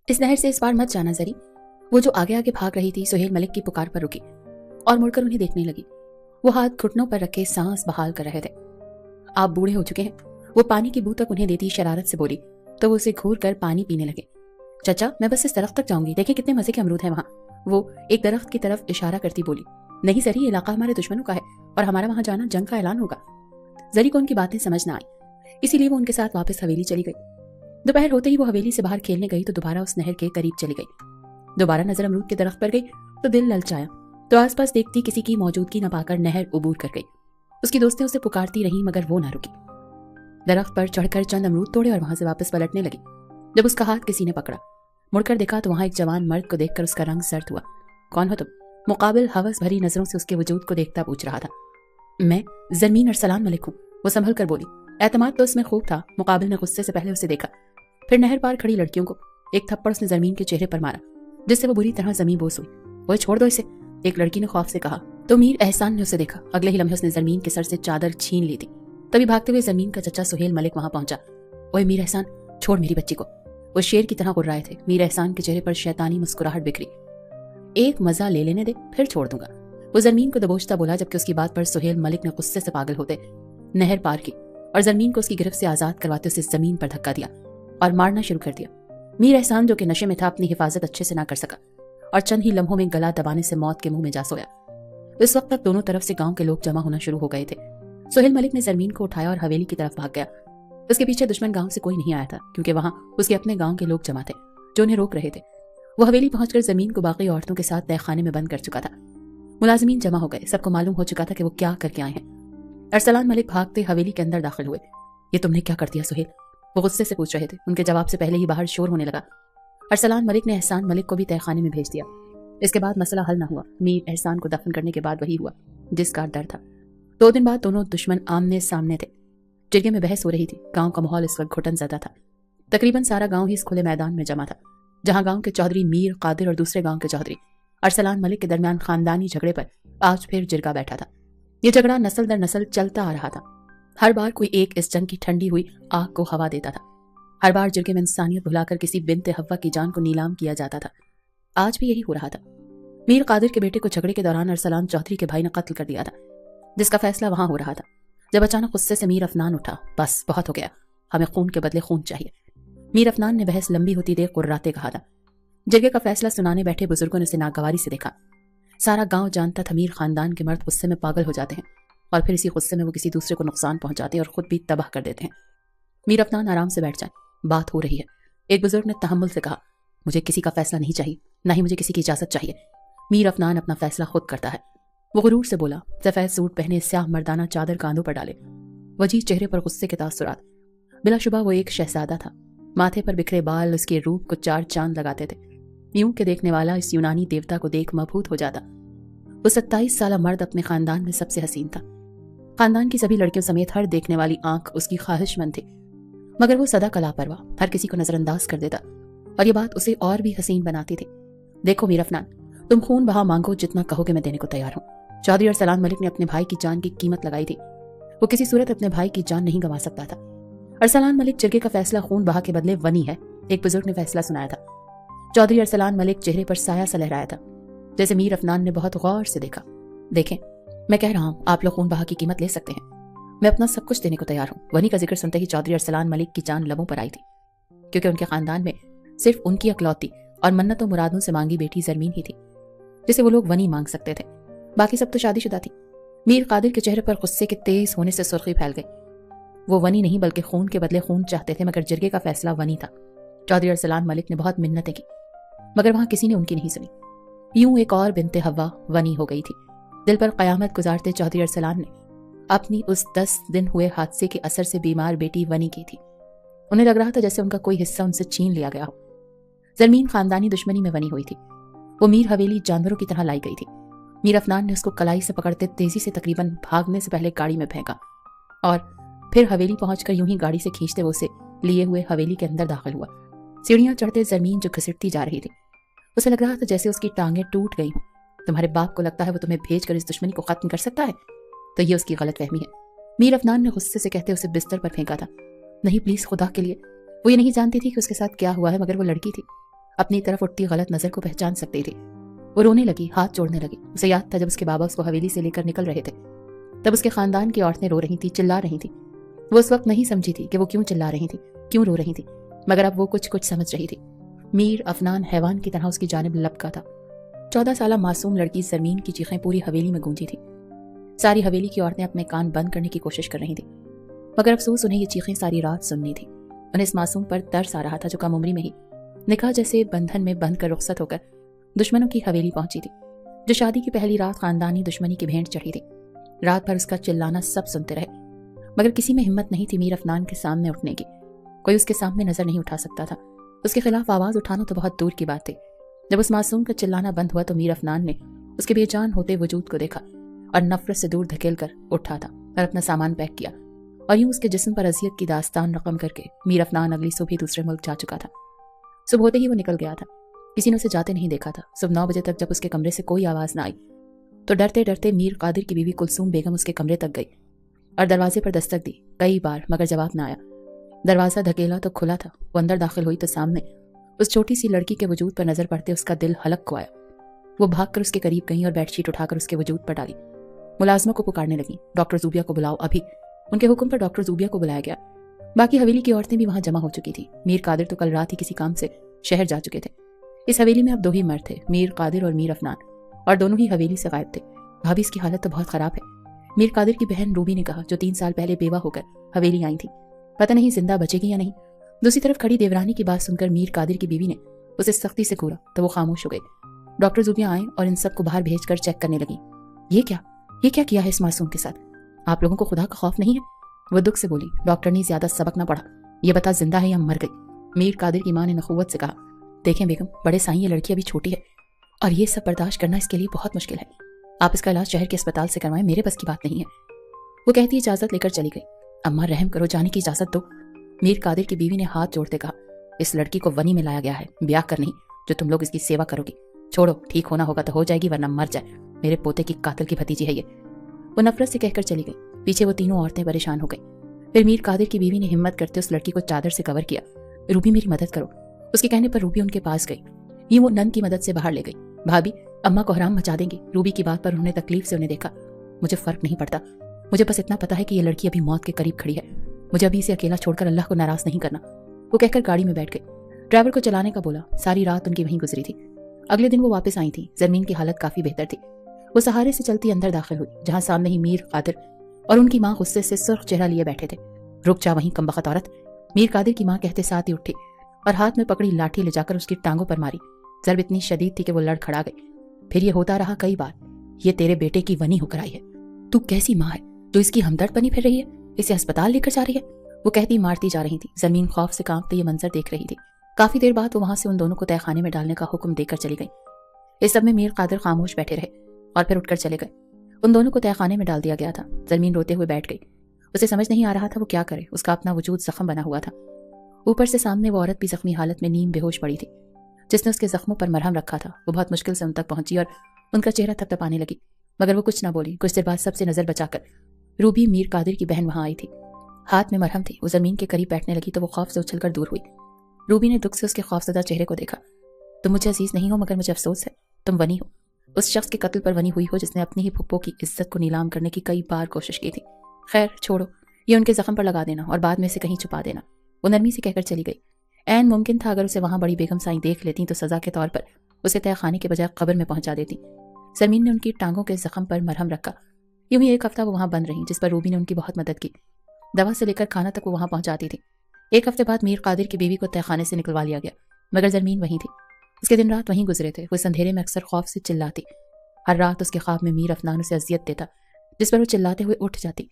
इस नहर से इस पार मत जाना जरी। वो जो आगे आगे भाग रही थी सुहेल मलिक की पुकार पर रुकी और मुड़कर उन्हें देखने लगी। वो हाथ घुटनों पर रखे सांस बहाल कर रहे थे। आप बूढ़े हो चुके हैं, वो पानी की बूंद तक उन्हें देती शरारत से बोली तो वो उसे घूर कर पानी पीने लगे। चचा, मैं बस इस दरख्त तक जाऊंगी, देखिए कितने मजे के अमरूद हैं वहाँ। वो एक दरख्त की तरफ इशारा करती बोली। नहीं जरी, ये इलाका हमारे दुश्मनों का है और हमारा वहां जाना जंग का ऐलान होगा। जरी को उनकी बातें समझ ना आई, इसीलिए वो उनके साथ वापस हवेली चली गई। दोपहर होते ही वो हवेली से बाहर खेलने गई तो दोबारा उस नहर के करीब चली गई। दोबारा नजर अमरूद के दरख्त पर गई तो दिल ललचाया, तो आसपास देखती किसी की मौजूदगी न पाकर नहर उबूर कर गई। उसकी दोस्तें उसे पुकारती रहीं मगर वो ना रुकी। दरख्त पर चढ़कर चंद अमरूद तोड़े और वहां से वापस पलटने लगी। जब उसका हाथ किसी ने पकड़ा, मुड़कर देखा तो वहां एक जवान मर्द को देखकर उसका रंग सर्द हुआ। कौन हो तुम? मुकाबिल हवस भरी नजरों से उसके वजूद को देखता पूछ रहा था। मैं जरमीन अरसलान मलिक हूँ, वो संभल कर बोली। एतमाद तो उसमें खूब था। मुकाबिल ने गुस्से से पहले उसे देखा, फिर नहर पार खड़ी लड़कियों को एक थप्पड़ उसने जरमीन के चेहरे पर मारा जिससे वो बुरी तरह जमीन बोस हुई। वो छोड़ दो इसे, एक लड़की ने खौफ से कहा। तो मीर एहसान ने उसे देखा। अगले ही लम्हे उसने जरमीन के सर से चादर छीन ली थी। तभी भागते हुए जरमीन का चचा सुहेल मलिक वहां पहुंचा। ओए मीर एहसान, छोड़ मेरी बच्ची को। वो शेर की तरह गुर्राए थे। मीर एहसान के चेहरे पर शैतानी मुस्कुराहट बिखरी। एक मजा ले लेने दे, फिर छोड़ दूंगा, वो जरमीन को दबोचता बोला। जबकि उसकी बात पर सुहेल मलिक ने गुस्से से पागल होते नहर पार की और जरमीन को उसकी गिरफ्त से आजाद करवाते उसे जमीन पर धक्का दिया और मारना शुरू कर दिया। मीर एहसान जो कि नशे में था अपनी हिफाजत अच्छे से ना कर सका और चंद ही लम्हों में गला दबाने से मौत के मुंह में जा सोया। इस वक्त तक दोनों तरफ से गांव के लोग जमा होना शुरू हो गए थे। सुहेल मलिक ने जरमीन को उठाया और हवेली की तरफ भाग गया। उसके पीछे दुश्मन गांव से कोई नहीं आया था क्योंकि वहां उसके अपने गांव के लोग जमा थे जो उन्हें रोक रहे थे। वो हवेली पहुंचकर जमीन को बाकी औरतों के साथ तहखाने में बंद कर चुका था। मुलाजिमीन जमा हो गए। सबको मालूम हो चुका था कि वो क्या करके आए हैं। अरसलान मलिक भागते हवेली के अंदर दाखिल हुए। ये तुमने क्या कर दिया सुहेल? वो गुस्से से पूछ रहे थे। उनके जवाब से पहले ही बाहर शोर होने लगा। अरसलान मलिक ने एहसान मलिक को भी तहखाने में भेज दिया। इसके बाद मसला हल न हुआ। मीर एहसान को दफन करने के बाद वही हुआ जिसका डर था। 2 दिन बाद दोनों दुश्मन आमने सामने थे। जिरगे में बहस हो रही थी। गांव का माहौल इस वक्त घुटन ज़दा था। तकरीबन सारा गांव ही इस खुले मैदान में जमा था जहां गांव के चौधरी मीर कादिर और दूसरे गांव के चौधरी अरसलान मलिक के दरमियान खानदानी झगड़े पर आज फिर जिरगा बैठा था। यह झगड़ा नस्ल दर नस्ल चलता आ रहा था। हर बार कोई एक इस जंग की ठंडी हुई आग को हवा देता था। हर बार जिरगे में इंसानियत भुलाकर किसी बिन्ते हव्वा की जान को नीलाम किया जाता था। आज भी यही हो रहा था। मीर कादिर के बेटे को झगड़े के दौरान अरसलान चौधरी के भाई ने कत्ल कर दिया था जिसका फैसला वहां हो रहा था जब अचानक गुस्से से मीर अफनान उठा। बस बहुत हो गया, हमें खून के बदले खून चाहिए। मीर अफनान ने बहस लंबी होती देख कुर्राते कहा था। जिरगे का फैसला सुनाने बैठे बुजुर्गों ने उसे नागवारी से देखा। सारा गांव जानता था मीर खानदान के मर्द गुस्से में पागल हो जाते हैं और फिर इसी गुस्से में वो किसी दूसरे को नुकसान पहुंचाते और खुद भी तबाह कर देते हैं। मीर अफनान आराम से बैठ जाए, बात हो रही है। एक बुजुर्ग ने तहम्मुल से कहा, मुझे किसी का फैसला नहीं चाहिए, ना ही मुझे किसी की इजाजत चाहिए। मीर अफनान अपना फैसला खुद करता है। वो गुरूर से बोला। सफेद सूट पहने, स्याह मर्दाना चादर कांधों पर डाले, वजीह चेहरे पर गुस्से के तासुरात। बिलाशुबा वो एक शहजादा था। माथे पर बिखरे बाल उसके रूप को 4 चांद लगाते थे। यूं के देखने वाला इस यूनानी देवता को देख मबहूत हो जाता। वो 27 साला मर्द अपने खानदान में सबसे हसीन था। खानदान की सभी लड़कियों समेत हर देखने वाली आंख उसकी ख्वाहिशमंद थी, मगर वो सदा का लापरवाह, हर किसी को नजरअंदाज कर देता और ये बात उसे और भी हसीन बनाती थी। देखो मीर अफनान, तुम खून बहा मांगो, जितना कहोगे मैं देने को तैयार हूँ। चौधरी अरसलान मलिक ने अपने भाई की जान की कीमत लगाई थी। वो किसी सूरत अपने भाई की जान नहीं गंवा सकता था। अरसलान मलिक जिरगे का फैसला खून बहा के बदले वनी है, एक बुजुर्ग ने फैसला सुनाया था। चौधरी अरसलान मलिक चेहरे पर साया सा लहराया था जैसे मीर अफनान ने बहुत गौर से देखा। देखें, मैं कह रहा हूँ आप लोग खून बहा की कीमत ले सकते हैं, मैं अपना सब कुछ देने को तैयार हूँ। वनी का जिक्र सुनते ही चौधरी अरसलान मलिक की जान लबों पर आई थी क्योंकि उनके खानदान में सिर्फ उनकी अकलौती और मन्नतों मुरादों से मांगी बेटी जरमीन ही थी जिसे वो लोग वनी मांग सकते थे। बाकी सब तो शादीशुदा थी। मीर कादिर के चेहरे पर गुस्से के तेज होने से सुर्खी फैल गई। वो वनी नहीं बल्कि खून के बदले खून चाहते थे, मगर जिरगे का फैसला वनी था। चौधरी अरसलान मलिक ने बहुत मिन्नतें की मगर वहां किसी ने उनकी नहीं सुनी। यूं एक और बिनते हवा वनी हो गई थी। दिल पर कयामत गुजारते चौधरी अरसलान ने अपनी उस 10 दिन हुए हादसे के असर से बीमार बेटी वनी की थी। उन्हें लग रहा था जैसे उनका कोई हिस्सा उनसे छीन लिया गया हो। जरमीन खानदानी दुश्मनी में वनी हुई थी। वो मीर हवेली जानवरों की तरह लाई गई थी। मीर अफनान ने उसको कलाई से पकड़ते तेजी से तकरीबन भागने से पहले गाड़ी में फेंका और फिर हवेली पहुंचकर यूं ही गाड़ी से खींचते वो उसे लिए हुए हवेली के अंदर दाखिल हुआ। सीढ़ियां चढ़ते जरमीन जो घसीटती जा रही थी, उसे लग रहा था जैसे उसकी टांगें टूट गई हों। तुम्हारे बाप को लगता है वो तुम्हें भेजकर इस दुश्मनी को खत्म कर सकता है, तो ये उसकी गलतफहमी है। मीर अफनान ने गुस्से से कहते उसे बिस्तर पर फेंका था। नहीं प्लीज, खुदा के लिए। वो ये नहीं जानती थी कि उसके साथ क्या हुआ है, मगर वो लड़की थी। अपनी तरफ उठती गलत नजर को पहचान सकती थी। वो रोने लगी, हाथ जोड़ने लगी। उसे याद था जब उसके बाबा उसको हवेली से लेकर निकल रहे थे, तब उसके खानदान की औरतें रो रही थी, चिल्ला रही थी। वो उस वक्त नहीं समझी थी कि वो क्यों चिल्ला रही थी, क्यों रो रही थी, मगर अब वो कुछ कुछ समझ रही थी। मीर अफनान हैवान की तरह उसकी जानिब लपका था। 14 साल मासूम लड़की ज़रमीन की चीखें पूरी हवेली में गूंजी थी। सारी हवेली की औरतें अपने कान बंद करने की कोशिश कर रही थी, मगर अफसोस उन्हें ये चीखें सारी रात सुननी थी। उन्हें इस मासूम पर तरस आ रहा था जो कम उम्री में ही निकाह जैसे बंधन में बंध कर रुखसत होकर दुश्मनों की हवेली पहुंची थी, जो शादी की पहली रात खानदानी दुश्मनी की भेंट चढ़ी थी। रात भर उसका चिल्लाना सब सुनते रहे, मगर किसी में हिम्मत नहीं थी मीर अफनान के सामने उठने की। कोई उसके सामने नजर नहीं उठा सकता था। उसके खिलाफ आवाज उठाना तो बहुत दूर की बात थी। जब उस मासूम का चिल्लाना बंद हुआ तो मीर अफनान ने उसके बेजान होते वजूद को देखा और नफरत से दूर धकेल कर उठा था और अपना सामान पैक किया, और यूं उसके जिस्म पर अजियत की दास्तान रकम करके मीर अफनान अगली सुबह दूसरे मुल्क जा चुका था। सुबह होते ही वो निकल गया था। किसी ने उसे जाते नहीं देखा था। सुबह 9 बजे तक जब उसके कमरे से कोई आवाज ना आई तो डरते डरते मीर कादिर की बीवी कुलसूम बेगम उसके कमरे तक गई और दरवाजे पर दस्तक दी कई बार, मगर जवाब ना आया। दरवाजा धकेला तो खुला था। वो अंदर दाखिल हुई तो सामने उस छोटी सी लड़की के वजूद पर नजर पड़ते उसका दिल हलक को आया। वो भागकर उसके करीब गई और बेडशीट उठाकर उसके वजूद पर डाली। मुलाजमों को पुकारने लगी, डॉक्टर जूबिया को बुलाओ अभी। उनके हुक्म पर डॉक्टर जूबिया को बुलाया गया। बाकी हवेली की औरतें भी वहां जमा हो चुकी थी। मीर कादिर तो कल रात ही किसी काम से शहर जा चुके थे। इस हवेली में अब 2 ही मर्द थे, मीर कादिर और मीर अफनान, और दोनों ही हवेली से गायब थे। भाभी इसकी हालत तो बहुत खराब है, मीर कादिर की बहन रूबी ने कहा, जो 3 साल पहले बेवा होकर हवेली आई थी। पता नहीं जिंदा बचेगी या नहीं। दूसरी तरफ खड़ी देवरानी की बात सुनकर मीर कादिर की बीवी ने उसे सख्ती से घूरा तो वो खामोश हो गई। डॉक्टर जूबिया आए और इन सबको बाहर भेजकर चेक करने लगी। ये क्या किया है इस मासूम के साथ? आप लोगों को खुदा का खौफ नहीं है? वो दुख से बोली, डॉक्टर ने ज्यादा सबक ना पढ़ा, ये बता जिंदा है या मर गई? मीर कादिर की मां ने नखुवत से कहा, देखें बेगम, बड़े साईं, ये लड़की अभी छोटी है और ये सब बर्दाश्त करना इसके लिए बहुत मुश्किल है। आप इसका इलाज शहर के अस्पताल से करवाएं, मेरे बस की बात नहीं है। वो कहती इजाजत लेकर चली गई। अम्मा रहम करो, जाने की इजाजत दो। मीर कादिर की बीवी ने हाथ जोड़ते कहा, इस लड़की को वनी में लाया गया है, ब्याह कर नहीं जो तुम लोग इसकी सेवा करोगी। छोड़ो, ठीक होना होगा तो हो जाएगी, वरना मर जाए। मेरे पोते की कातिल की भतीजी है ये। वो नफरत से कहकर चली गई। पीछे वो तीनों औरतें परेशान हो गई। फिर मीर कादिर की बीवी ने हिम्मत करते उस लड़की को चादर से कवर किया। रूबी मेरी मदद करो। उसके कहने पर रूबी उनके पास गई। यूं वो नन की मदद से बाहर ले गई। भाभी, अम्मा को हराम मचा देंगी। रूबी की बात पर उन्होंने तकलीफ से उन्हें देखा। मुझे फर्क नहीं पड़ता, मुझे बस इतना पता है कि ये लड़की अभी मौत के करीब खड़ी है। मुझे अभी इसे अकेला छोड़कर अल्लाह को नाराज नहीं करना। वो कहकर गाड़ी में बैठ गई। ड्राइवर को चलाने का बोला। सारी रात उनकी वहीं गुजरी थी। अगले दिन वो वापस आई थी। ज़रमीन की हालत काफी बेहतर थी। वो सहारे से चलती अंदर दाखिल हुई, जहां सामने ही मीर कादिर और उनकी मां गुस्से से सुर्ख चेहरा लिए बैठे थे। रुक जा वहीं कमबख्त औरत, मीर कादिर की मां कहते साथ ही उठी और हाथ में पकड़ी लाठी ले जाकर उसकी टांगों पर मारी। जरब इतनी शदीद थी कि वो लड़खड़ा गई। फिर ये होता रहा कई बार। ये तेरे बेटे की वनी होकर आई है। तू कैसी माँ है जो इसकी हमदर्द बनी फिर रही है, इसे अस्पताल लेकर जा रही है? वो कहती मारती जा रही थी। ज़मीन खौफ से कांपते ये मंजर देख रही थी। काफी देर बाद वो वहां से उन दोनों को तहखाने में डालने का हुक्म देकर चली गई। इस सब में मीर कादिर खामोश बैठे रहे और फिर उठकर चले गए। उन दोनों को तहखाने में डाल दिया गया था। ज़मीन रोते हुए बैठ गई। उसे समझ नहीं आ रहा था वो क्या करे। उसका अपना वजूद जख्म बना हुआ था। ऊपर से सामने वो औरत भी जख्मी हालत में नीम बेहोश पड़ी थी, जिसने उसके जख्मों पर मरहम रखा था। वो बहुत मुश्किल से उन तक पहुंची और उनका चेहरा थपथपाने लगी, मगर वो कुछ ना बोली। कुछ देर बाद सबसे नजर बचाकर रूबी, मीर कादिर की बहन, वहां आई थी। हाथ में मरहम थी। वो ज़मीन के करीब बैठने लगी तो वो खौफ से उछलकर दूर हुई। रूबी ने दुख से उसके खौफजदा चेहरे को देखा। तुम मुझे अजीज नहीं हो, मगर मुझे अफसोस है तुम वनी हो। उस शख्स के कत्ल पर वनी हुई हो जिसने अपनी ही फुप्पो की इज्जत को नीलाम करने की कई बार कोशिश की थी। खैर छोड़ो, ये उनके जख्म पर लगा देना और बाद में से कहीं छुपा देना। वो नरमी से कहकर चली गई। ऐन मुमकिन था अगर उसे वहां बड़ी बेगम साईं देख लेती तो सजा के तौर पर उसे तहखाने के बजाय कब्र में पहुंचा देती। ज़मीन ने उनकी टांगों के जख्म पर मरहम रखा। यूं ही 1 हफ्ता वो वहां बंद रही, जिस पर रूबी ने उनकी बहुत मदद की। दवा से लेकर खाना तक वो वहां पहुंचाती थी। 1 हफ्ते बाद मीर कादिर की बीवी को तहखाने से निकलवा लिया गया, मगर ज़मीन वहीं थी। उसके दिन रात वहीं गुजरे थे। वो इस अंधेरे में अक्सर खौफ से चिल्लाती। हर रात उसके ख्वाब में मीर अफनान उसे अजियत देता, जिस पर वो चिल्लाते हुए उठ जाती।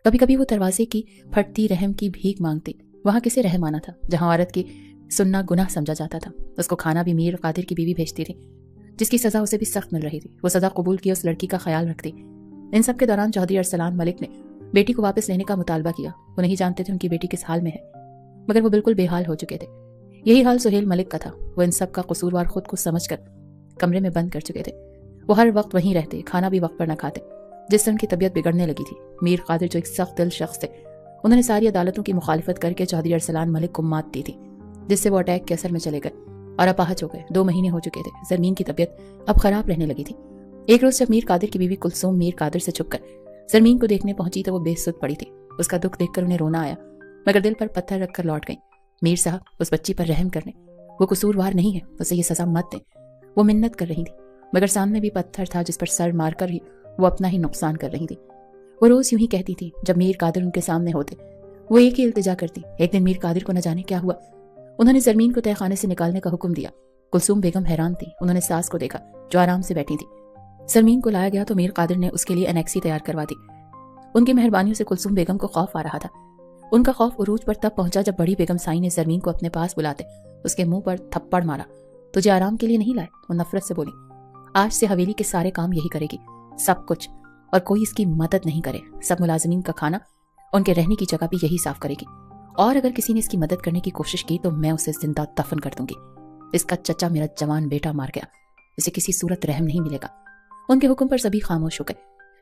कभी कभी वो दरवाजे की फटती रहम की भीख मांगती। वहां किसे रहम आना था जहां औरत की सुनना गुनाह समझा जाता था। उसको खाना भी मीर कादिर की बीवी भेजती थी, जिसकी सजा उसे भी सख्त मिल रही थी। वो सजा कबूल किए उस लड़की का ख्याल रखती। इन सब के दौरान चौधरी अरसलान मलिक ने बेटी को वापस लेने का मुतालबा किया। वो नहीं जानते थे उनकी बेटी किस हाल में है, मगर वो बिल्कुल बेहाल हो चुके थे। यही हाल सुहेल मलिक का था। वो इन सब का कसूरवार खुद को समझकर कमरे में बंद कर चुके थे। वो हर वक्त वहीं रहते, खाना भी वक्त पर न खाते, जिससे उनकी तबीयत बिगड़ने लगी थी। मीर कादिर जो एक सख्त दिल शख्स थे, उन्होंने सारी अदालतों की मुखालिफत करके चौधरी अरसलान मलिक को मात दी थी, जिससे वो अटैक के असर में चले गए और अपाहज हो गए। 2 महीने हो चुके थे। जरमीन की तबीयत अब खराब रहने लगी थी। एक रोज जब मीर कादिर की बीवी कुलसूम मीर कादिर से छुपकर जरमीन को देखने पहुंची तो वो बेसुध पड़ी थी। उसका दुख देखकर उन्हें रोना आया, मगर दिल पर पत्थर रखकर लौट गई। मीर साहब, उस बच्ची पर रहम करने, वो कसूरवार नहीं है, उसे ये सजा मत दें। वो मिन्नत कर रही थी, मगर सामने भी पत्थर था जिस पर सर मारकर ही वो अपना ही नुकसान कर रही थी। वो रोज यूं ही कहती थी। जब मीर कादिर उनके सामने होते वो एक ही इल्तिजा करती। एक दिन मीर कादिर को न जाने क्या हुआ, उन्होंने जरमीन को तहखाने से निकालने का हुक्म दिया। कुलसूम बेगम हैरान थी। उन्होंने सास को देखा जो आराम से बैठी थी। जरमीन को लाया गया तो मीर कादिर ने उसके लिए एनेक्सी तैयार करवा दी। उनकी मेहरबानियों से कुलसूम बेगम को खौफ आ रहा था। उनका खौफ उरूज पर तब पहुंचा जब बड़ी बेगम साई ने जरमीन को अपने पास बुलाते उसके मुंह पर थप्पड़ मारा। तुझे आराम के लिए नहीं लाए, वो नफरत से बोली। आज से हवेली के सारे काम यही करेगी, सब कुछ, और कोई इसकी मदद नहीं करे। सब मुलाजिमीन का खाना, उनके रहने की जगह भी यही साफ करेगी, और अगर किसी ने इसकी मदद करने की कोशिश की तो मैं उसे जिंदा दफन कर दूंगी। इसका चचा मेरा जवान बेटा मार गया, इसे किसी सूरत रहम नहीं मिलेगा। उनके हुक्म पर सभी खामोश हो गए।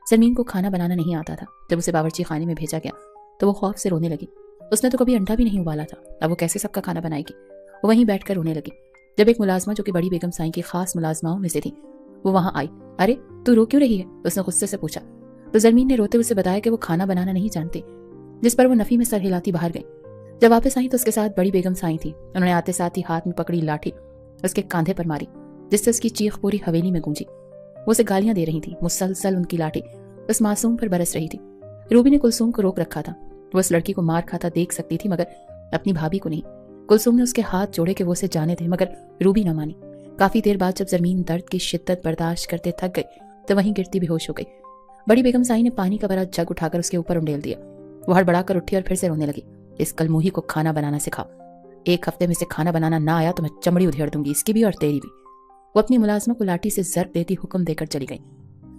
जरमीन को खाना बनाना नहीं आता था। जब उसे बावर्ची खाने में भेजा गया तो वो खौफ से रोने लगी। उसने तो कभी अंडा भी नहीं उबाला था, अब वो कैसे सबका खाना बनाएगी। वो वहीं बैठकर रोने लगी। जब एक मुलाजमा जो कि बड़ी बेगम साई की खास मुलाजमाओं में से थी वो वहां आई। अरे तू रो क्यों रही है, उसने गुस्से से पूछा। तो जरमीन ने रोते हुए उसे बताया कि वो खाना बनाना नहीं जानती, जिस पर वो नफी में सर हिलाती बाहर गई। जब वापस आई तो उसके साथ बड़ी बेगम साई थी। उन्होंने आते साथ ही हाथ में पकड़ी लाठी उसके कांधे पर मारी, जिससे उसकी चीख पूरी हवेली में गूंजी। वो उसे गालियां दे रही थी। मुसलसल उनकी लाठी उस मासूम पर बरस रही थी। रूबी ने कुलसूम को रोक रखा था। वो उस लड़की को मार खाता देख सकती थी, मगर अपनी भाभी को नहीं। कुलसूम ने उसके हाथ जोड़े कि वो उसे जाने दे, मगर रूबी न मानी। काफी देर बाद जब जरमीन दर्द की शिद्दत बर्दाश्त करते थक गई तो वहीं गिरती बेहोश हो गई। बड़ी बेगम साई ने पानी का बड़ा जग उठाकर उसके ऊपर उंडेल दिया। वो हड़बड़ाकर उठी और फिर से रोने लगी। इस कलमुही को खाना बनाना सिखाओ, 1 हफ्ते में से खाना बनाना ना आया तो मैं चमड़ी उधेड़ दूंगी, इसकी भी और तेरी भी। वो अपनी मुलाजमा को लाठी से जर्ब देती हुक्म देकर चली गई।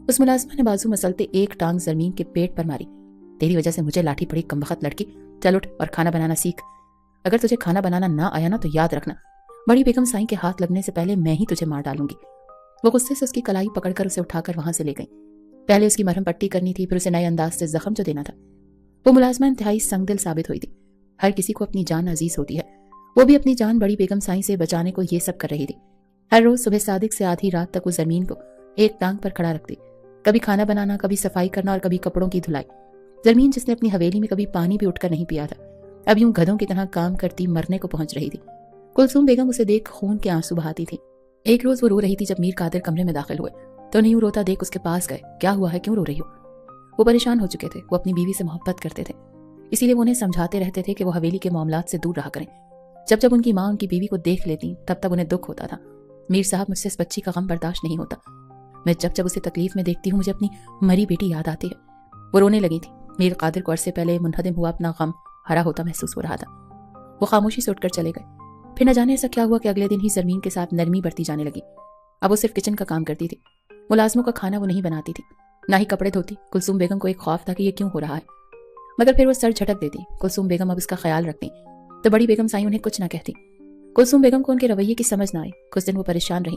उस मुलाजमा ने बाजू मसलते एक टांग जरमीन के पेट पर मारी। तेरी वजह से मुझे लाठी पड़ी, कमबख्त लड़की, चल उठ और खाना बनाना सीख। अगर तुझे खाना बनाना ना आया ना तो याद रखना, बड़ी बेगम साई के हाथ लगने से पहले मैं ही तुझे मार डालूंगी। वो गुस्से से उसकी कलाई पकड़कर उसे उठाकर वहां से ले गई। पहले उसकी मरहम पट्टी करनी थी, फिर उसे नए अंदाज से जख्म जो देना था। वो मुलाजमा इंतहाई संगदिल साबित हुई थी। हर किसी को अपनी जान अजीज होती है। वो भी अपनी जान बड़ी बेगम साई से बचाने को ये सब कर रही थी। हर रोज सुबह सादिक से आधी रात तक वो जमीन को एक टांग पर खड़ा रखती। कभी खाना बनाना, कभी सफाई करना और कभी कपड़ों की धुलाई। जरमीन जिसने अपनी हवेली में कभी पानी भी उठकर नहीं पिया था, अब यूं गधों की तरह काम करती मरने को पहुंच रही थी। कुलसूम बेगम उसे देख खून के आंसू बहाती थी। एक रोज वो रो रही थी जब मीर कादिर कमरे में दाखिल हुए तो उन्हें यूं रोता देख उसके पास गए। क्या हुआ है, क्यों रो रही हो? वो परेशान हो चुके थे। वो अपनी बीवी से मोहब्बत करते थे, इसीलिए वो उन्हें समझाते रहते थे कि वो हवेली के मामलात से दूर रहा करें। जब जब उनकी माँ उनकी बीवी को देख लेती तब तब उन्हें दुख होता था। मीर साहब, मुझसे इस बच्ची का गम बर्दाश्त नहीं होता। मैं जब जब उसे तकलीफ में देखती हूँ मुझे अपनी मरी बेटी याद आती है। वो रोने लगी थी। मीर कादिर को अरसे पहले मुनहदिम हुआ अपना गम हरा होता महसूस हो रहा था। वो खामोशी से उठकर चले गए। फिर न जाने ऐसा क्या हुआ कि अगले दिन ही जरमीन के साथ नरमी बढ़ती जाने लगी। अब वो सिर्फ किचन का काम करती थी। मुलाजमों का खाना वो नहीं बनाती थी, ना ही कपड़े धोती। कुलसूम बेगम को एक खौफ था कि ये क्यों हो रहा है, मगर फिर वो सर झटक देती। कुलसूम बेगम अब इसका ख्याल रखती तो बड़ी बेगम साई उन्हें कुछ ना कहती। कुलसूम बेगम को उनके रवैये की समझ ना आई। कुछ दिन वो परेशान रही।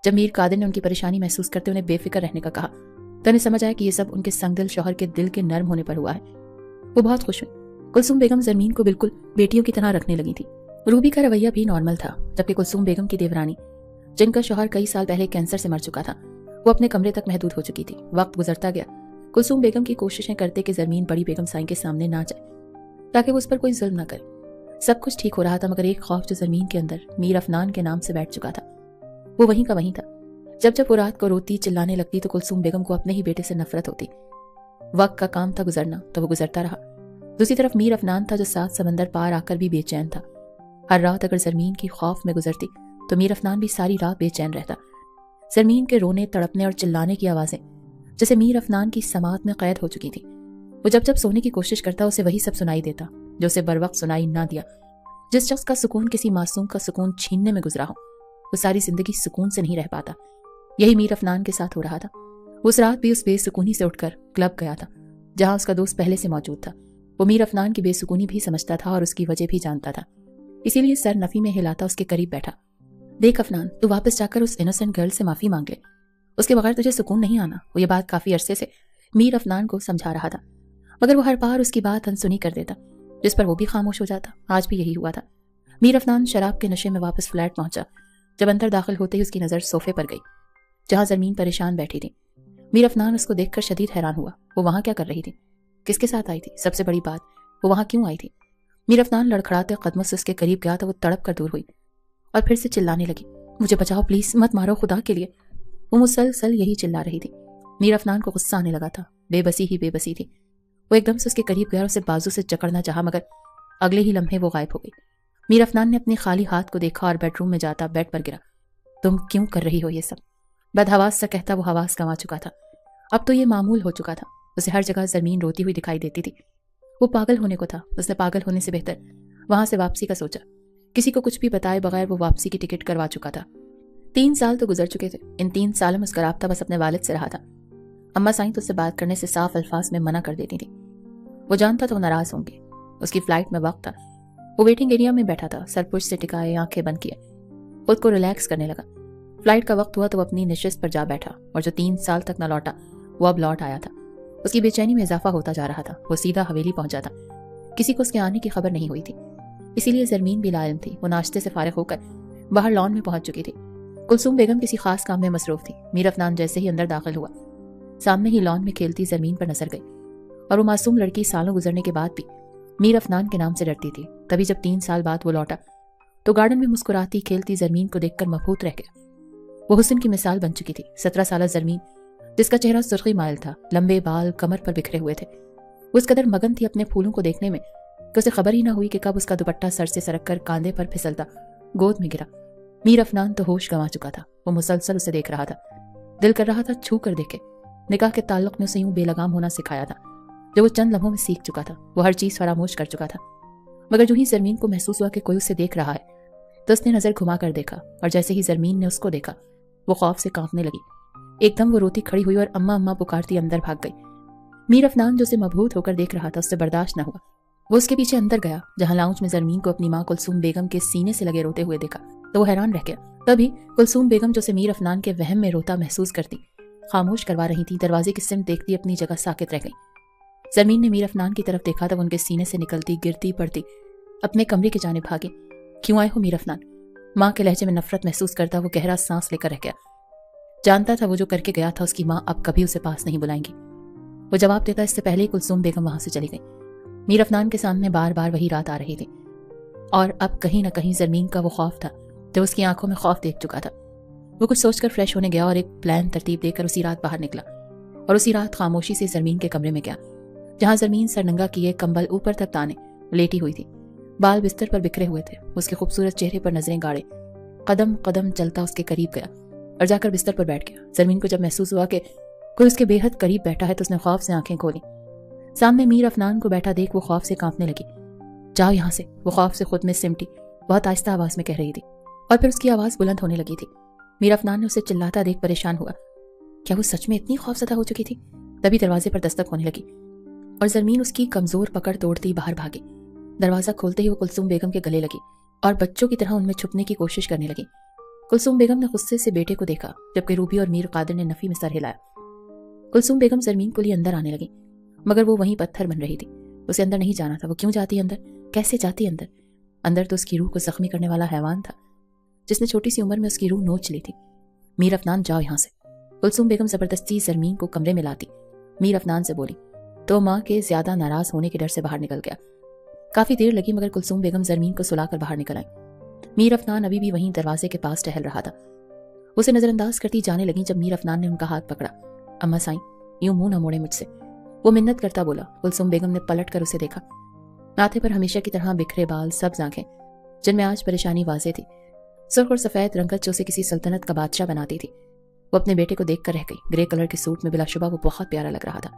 जब मीर कादिर ने उनकी परेशानी महसूस करते उन्हें बेफिक्र रहने का कहा तो उन्हें समझ आया कि ये सब उनके संगदिल शौहर के दिल के नर्म होने पर हुआ है। वो बहुत खुश हुई। कुलसूम बेगम जरमीन को बिल्कुल बेटियों की तरह रखने लगी थी। रूबी का रवैया भी नॉर्मल था, जबकि कुलसूम बेगम की देवरानी, जिनका शौहर कई साल पहले कैंसर से मर चुका था, वो अपने कमरे तक महदूद हो चुकी थी। वक्त गुजरता गया। कुलसूम बेगम की कोशिशें करते कि जरमीन बड़ी बेगम साई के सामने ना जाए ताकि वो उस पर कोई जुल्म ना करे। सब कुछ ठीक हो रहा था, मगर एक खौफ जो जरमीन के अंदर मीर अफनान के नाम से बैठ चुका था वो वहीं का वहीं था। जब जब वो रात को रोती चिल्लाने लगती तो कुलसूम बेगम को अपने ही बेटे से नफरत होती। वक्त का काम था गुजरना, तो वो गुजरता रहा। दूसरी तरफ मीर अफनान था जो 7 समंदर पार आकर भी बेचैन था। हर रात अगर जरमीन की खौफ में गुजरती तो मीर अफनान भी सारी रात बेचैन रहता। जरमीन के रोने, तड़पने और चिल्लाने की आवाजें जैसे मीर अफनान की समात में कैद हो चुकी थी। वो जब जब सोने की कोशिश करता उसे वही सब सुनाई देता जो उसे बर वक्त सुनाई ना दिया। जिस शख्स का सुकून किसी मासूम का सुकून छीनने में गुजरा हो वो सारी जिंदगी सुकून से नहीं रह पाता। यही मीर अफनान के साथ हो रहा था। उस रात भी उस बेसुकूनी से उठकर क्लब गया था जहां उसका दोस्त पहले से मौजूद था। वो मीर अफनान की बेसुकूनी भी समझता था और उसकी वजह भी जानता था, इसीलिए सर नफी में हिलाता उसके करीब बैठा। देख अफनान, तू वापस जाकर उस इनोसेंट गर्ल से माफी मांग ले, उसके बगैर तुझे सुकून नहीं आना। वो ये बात काफी अरसे से मीर अफनान को समझा रहा था, मगर वो हर बार उसकी बात अनसुनी कर देता, जिस पर वो भी खामोश हो जाता। आज भी यही हुआ था। मीर अफनान शराब के नशे में वापस फ्लैट पहुंचा जब अंदर दाखिल होते ही उसकी नज़र सोफे पर गई जहां जरमीन परेशान बैठी थी। मीर अफनान उसको देखकर शदीद हैरान हुआ। वो वहां क्या कर रही थी? किसके साथ आई थी? सबसे बड़ी बात, वो वहां क्यों आई थी? मीर अफनान लड़खड़ाते कदमों से उसके करीब गया तो वो तड़प कर दूर हुई और फिर से चिल्लाने लगी, मुझे बचाओ प्लीज, मत मारो खुदा के लिए। वो मुसलसल यही चिल्ला रही थी। मीर अफनान को गुस्सा आने लगा था। बेबसी ही बेबसी थी। वो एकदम से उसके करीब गया और उसे बाजू से जकड़ना चाहा, मगर अगले ही लम्हे वो गायब हो गई। मीर अफनान ने अपने खाली हाथ को देखा और बेडरूम में जाता बेड पर गिरा। तुम क्यों कर रही हो ये सब? बदहवास सा कहता वो हवास गंवा चुका था। अब तो ये मामूल हो चुका था। उसे हर जगह जरमीन रोती हुई दिखाई देती थी। वो पागल होने को था। उसने पागल होने से बेहतर वहां से वापसी का सोचा। किसी को कुछ भी बताए बगैर वो वापसी की टिकट करवा चुका था। 3 साल तो गुजर चुके थे। इन 3 सालों में उसका राब्ता बस अपने वालिद से रहा था। अम्मा साईं तो उससे बात करने से साफ अल्फाज में मना कर देती थी। वो जानता था वो नाराज होंगे। उसकी फ्लाइट में वक्त था। वो वेटिंग एरिया में बैठा था, सर पुश से टिकाए, आंखें बंद किए, खुद को रिलैक्स करने लगा। फ्लाइट का वक्त हुआ तो वो अपनी नशिस्त पर जा बैठा और जो 3 साल तक न लौटा वो अब लौट आया था। उसकी बेचैनी में इजाफा होता जा रहा था। वो सीधा हवेली पहुंचा था। किसी को उसके आने की खबर नहीं हुई थी, इसीलिए जरमीन भी लाइम थी। वो नाश्ते से फारिग होकर बाहर लॉन में पहुंच चुकी थी। कुलसूम बेगम किसी खास काम में मसरूफ थी। मीर अफनान जैसे ही अंदर दाखिल हुआ, सामने ही लॉन में खेलती जरमीन पर नजर गई और वो मासूम लड़की सालों गुजरने के बाद भी मीर अफनान के नाम से डरती थी। तभी जब 3 साल बाद वो लौटा तो गार्डन में मुस्कुराती खेलती जरमीन को देखकर मबहूत रह गया। वो हुस्न की मिसाल बन चुकी थी। 17 साल जरमीन, जिसका चेहरा सुर्खी माइल था, लंबे बाल कमर पर बिखरे हुए थे। वो इस कदर मगन थी अपने फूलों को देखने में कि उसे खबर ही ना हुई कि कब उसका दुपट्टा सर से सरक कर कांधे पर फिसलता गोद में गिरा। मीर अफनान तो होश गंवा चुका था। वो मुसलसल उसे देख रहा था। दिल कर रहा था छू कर देखे। निकाह के ताल्लुक ने उसे यूं बेलगाम होना सिखाया था जो वो चंद लम्हों में सीख चुका था। वो हर चीज फरामोश कर चुका था। मगर जो ही जरमीन को महसूस हुआ कि कोई उसे देख रहा है तो उसने नजर घुमा कर देखा और जैसे ही जरमीन ने उसको देखा वो खौफ से कांपने लगी। एकदम वो रोती खड़ी हुई और अम्मा अम्मा पुकारती अंदर भाग गई। मीर अफनान जो उसे मबहूत होकर देख रहा था उससे बर्दाश्त न हुआ। वो उसके पीछे अंदर गया जहां लाउंज में जरमीन को अपनी माँ कुलसूम बेगम के सीने से लगे रोते हुए देखा तो वो हैरान रह गया। तभी कुलसूम बेगम जो उसे मीर अफनान के वहम में रोता महसूस करती खामोश करवा रही थी, दरवाजे की सिमत देखती अपनी जगह साकित रह गई। जरमीन ने मीर अफनान की तरफ देखा तो उनके सीने से निकलती गिरती पड़ती अपने कमरे की जानिब भागे। क्यों आए हो मीर अफनान? माँ के लहजे में नफरत महसूस करता वो गहरा सांस लेकर रह गया। जानता था वो जो करके गया था उसकी माँ अब कभी उसे पास नहीं बुलाएंगी। वो जवाब देता इससे पहले ही कुलसूम बेगम वहां से चली गई। मीर अफनान के सामने बार बार वही रात आ रही थी और अब कहीं न कहीं जरमीन का वो खौफ था जो उसकी आंखों में खौफ देख चुका था। वो कुछ सोचकर फ्रेश होने गया और एक प्लान तरतीब देकर उसी रात बाहर निकला और उसी रात खामोशी से जरमीन के कमरे में गया जहां जरमीन सरनंगा किए कंबल ऊपर तक ताने लेटी हुई थी। बाल बिस्तर पर बिखरे हुए थे। उसके खूबसूरत चेहरे पर नजरें गाड़े कदम कदम चलता उसके करीब गया और जाकर बिस्तर पर बैठ गया। जरमीन को जब महसूस हुआ कि कोई उसके बेहद करीब बैठा है तो उसने खौफ से आंखें खोली। सामने मीर अफनान को बैठा देख वो खौफ से कांपने लगी। जाओ यहाँ से, वो खौफ से खुद में सिमटी बहुत आहिस्ता आवाज में कह रही थी और फिर उसकी आवाज बुलंद होने लगी थी। मीर अफनान ने उसे चिल्लाता देख परेशान हुआ। क्या वो सच में इतनी खौफजदा हो चुकी थी? तभी दरवाजे पर दस्तक होने लगी और जरमीन उसकी कमजोर पकड़ तोड़ती बाहर भागी। दरवाजा खोलते ही वो कुलसूम बेगम के गले लगी और बच्चों की तरह उनमें छुपने की कोशिश करने लगी। कुलसूम बेगम ने गुस्से से बेटे को देखा जबकि रूबी और मीर कादिर ने नफी में सर हिलाया। कुलसूम बेगम जरमीन को लिए अंदर आने लगी मगर वो वहीं पत्थर बन रही थी। उसे अंदर नहीं जाना था। वो क्यों जाती अंदर? कैसे जाती अंदर? अंदर तो उसकी रूह को जख्मी करने वाला हैवान था जिसने छोटी सी उम्र में उसकी रूह नोच ली थी। मीर अफनान जाओ यहाँ से। कुलसूम बेगम जबरदस्ती जरमीन को कमरे में लाती मीर अफनान से बोली तो माँ के ज्यादा नाराज होने के डर से बाहर निकल गया। काफी देर लगी मगर कुलसूम बेगम जरमीन को सुलाकर बाहर निकल आई। मीर अफनान अभी भी वहीं दरवाजे के पास टहल रहा था। उसे नजरअंदाज करती जाने लगी जब मीर अफनान ने उनका हाथ पकड़ा। अम्मा साईं, यूं मुंह न मोड़े मुझसे, वो मिन्नत करता बोला। कुलसूम बेगम ने पलट कर उसे देखा। माथे पर हमेशा की तरह बिखरे बाल, सब्ज आंखें जिनमें आज परेशानी वाज़ेह थी, सुर्ख और सफेद रंगत जो उसे किसी सल्तनत का बादशाह बनाती थी। वो अपने बेटे को देख कर रह गई। ग्रे कलर के सूट में बिलाशुबा वो बहुत प्यारा लग रहा था।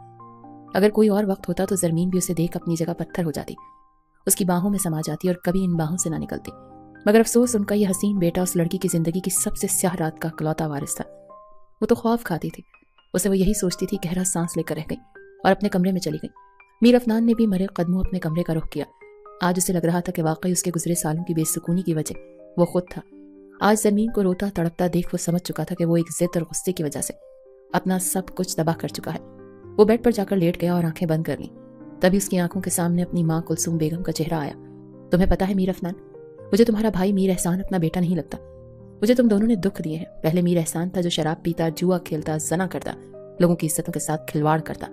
अगर कोई और वक्त होता तो जरमीन भी उसे देख अपनी जगह पत्थर हो जाती, उसकी बाहों में समा जाती और कभी इन बाहों से ना निकलती। मगर अफसोस उनका यह हसीन बेटा उस लड़की की जिंदगी की सबसे स्याह रात का इकलौता वारिस था। वो तो खौफ खाती थी। उसे वो यही सोचती थी। गहरा सांस लेकर रह गई और अपने कमरे में चली गई। मीर अफनान ने भी मरे कदमों अपने कमरे का रुख किया। आज उसे लग रहा था कि वाकई उसके गुजरे सालों की बेसुकूनी की वजह वो खुद था। आज जमीन को रोता तड़पता देख वो समझ चुका था कि वो एक जिद और गुस्से की वजह से अपना सब कुछ तबाह कर चुका है। वो बेड पर जाकर लेट गया और आंखें बंद कर ली। तभी उसकी आंखों के सामने अपनी माँ कुलसूम बेगम का चेहरा आया। तुम्हें पता है मीर अफनान, मुझे तुम्हारा भाई मीर एहसान अपना बेटा नहीं लगता। مجھے تم دونوں نے دکھ دیے ہیں. پہلے میر احسان تھا جو شراب پیتا, جوا کھیلتا, زنا کرتا, لوگوں کی عزتوں کے ساتھ کھلواڑ کرتا.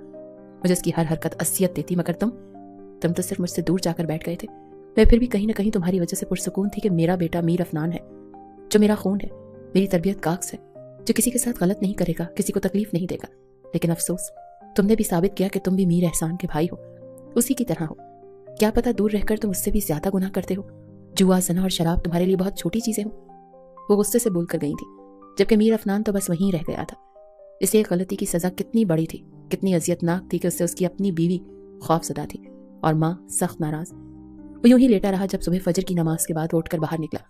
مجھے اس کی ہر حرکت اذیت دیتی, مگر تم تو صرف مجھ سے دور جا کر بیٹھ گئے تھے. میں پھر بھی کہیں نہ کہیں تمہاری وجہ سے پرسکون تھی کہ میرا بیٹا میر افنان ہے, جو میرا خون ہے, میری تربیت کاغذ ہے, جو کسی کے ساتھ غلط نہیں کرے گا, کسی کو تکلیف نہیں دے گا. لیکن افسوس, تم نے بھی ثابت کیا کہ تم بھی میر احسان کے بھائی ہو, اسی کی طرح ہو. کیا پتہ دور رہ کر تم اس سے بھی زیادہ گناہ کرتے ہو. جوا, زنا اور شراب تمہارے لیے بہت چھوٹی چیزیں ہوں. وہ غصے سے بول کر گئی تھی, جبکہ میر افنان تو بس وہیں رہ گیا تھا. اس ایک غلطی کی سزا کتنی بڑی تھی, کتنی اذیت ناک تھی کہ اس سے اس کی اپنی بیوی خوف زدہ تھی اور ماں سخت ناراض. وہ یوں ہی لیٹا رہا جب صبح فجر کی نماز کے بعد اٹھ کر باہر نکلا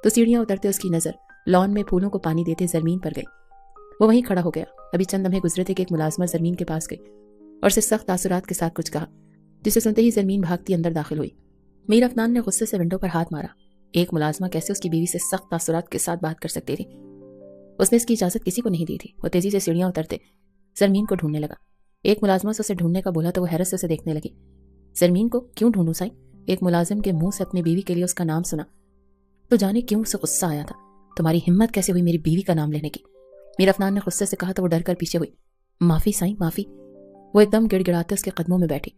تو سیڑھیاں اترتے اس کی نظر لان میں پھولوں کو پانی دیتے زرمین پر گئی. وہ وہیں کھڑا ہو گیا. ابھی چند لمحے گزرے تھے کہ ایک ملازمہ زرمین کے پاس گئی اور اسے سخت تاثرات کے ساتھ کچھ کہا, جسے سنتے ہی زرمین بھاگتی اندر داخل ہوئی. میر افنان نے غصے سے ونڈو پر ہاتھ مارا. ایک ملازمہ کیسے اس کی بیوی سے سخت تاثرات کے ساتھ بات کر سکتی تھی؟ اس نے اس کی اجازت کسی کو نہیں دی تھی. وہ تیزی سے سیڑھیاں اترتے زرمین کو ڈھونڈنے لگا. ایک ملازمہ سے اسے ڈھونڈنے کا بولا تو وہ حیرت سے اسے دیکھنے لگی. زرمین کو کیوں ڈھونڈوں سائی؟ ایک ملازم کے منہ سے اپنی بیوی کے لیے اس کا نام سنا تو جانے کیوں اسے غصہ آیا تھا. تمہاری ہمت کیسے ہوئی میری بیوی کا نام لینے کی؟ میر افنان نے غصے سے کہا تو وہ ڈر کر پیچھے ہوئی. معافی سائی, معافی. وہ ایک دم گڑ گڑاتے اس کے قدموں میں بیٹھی.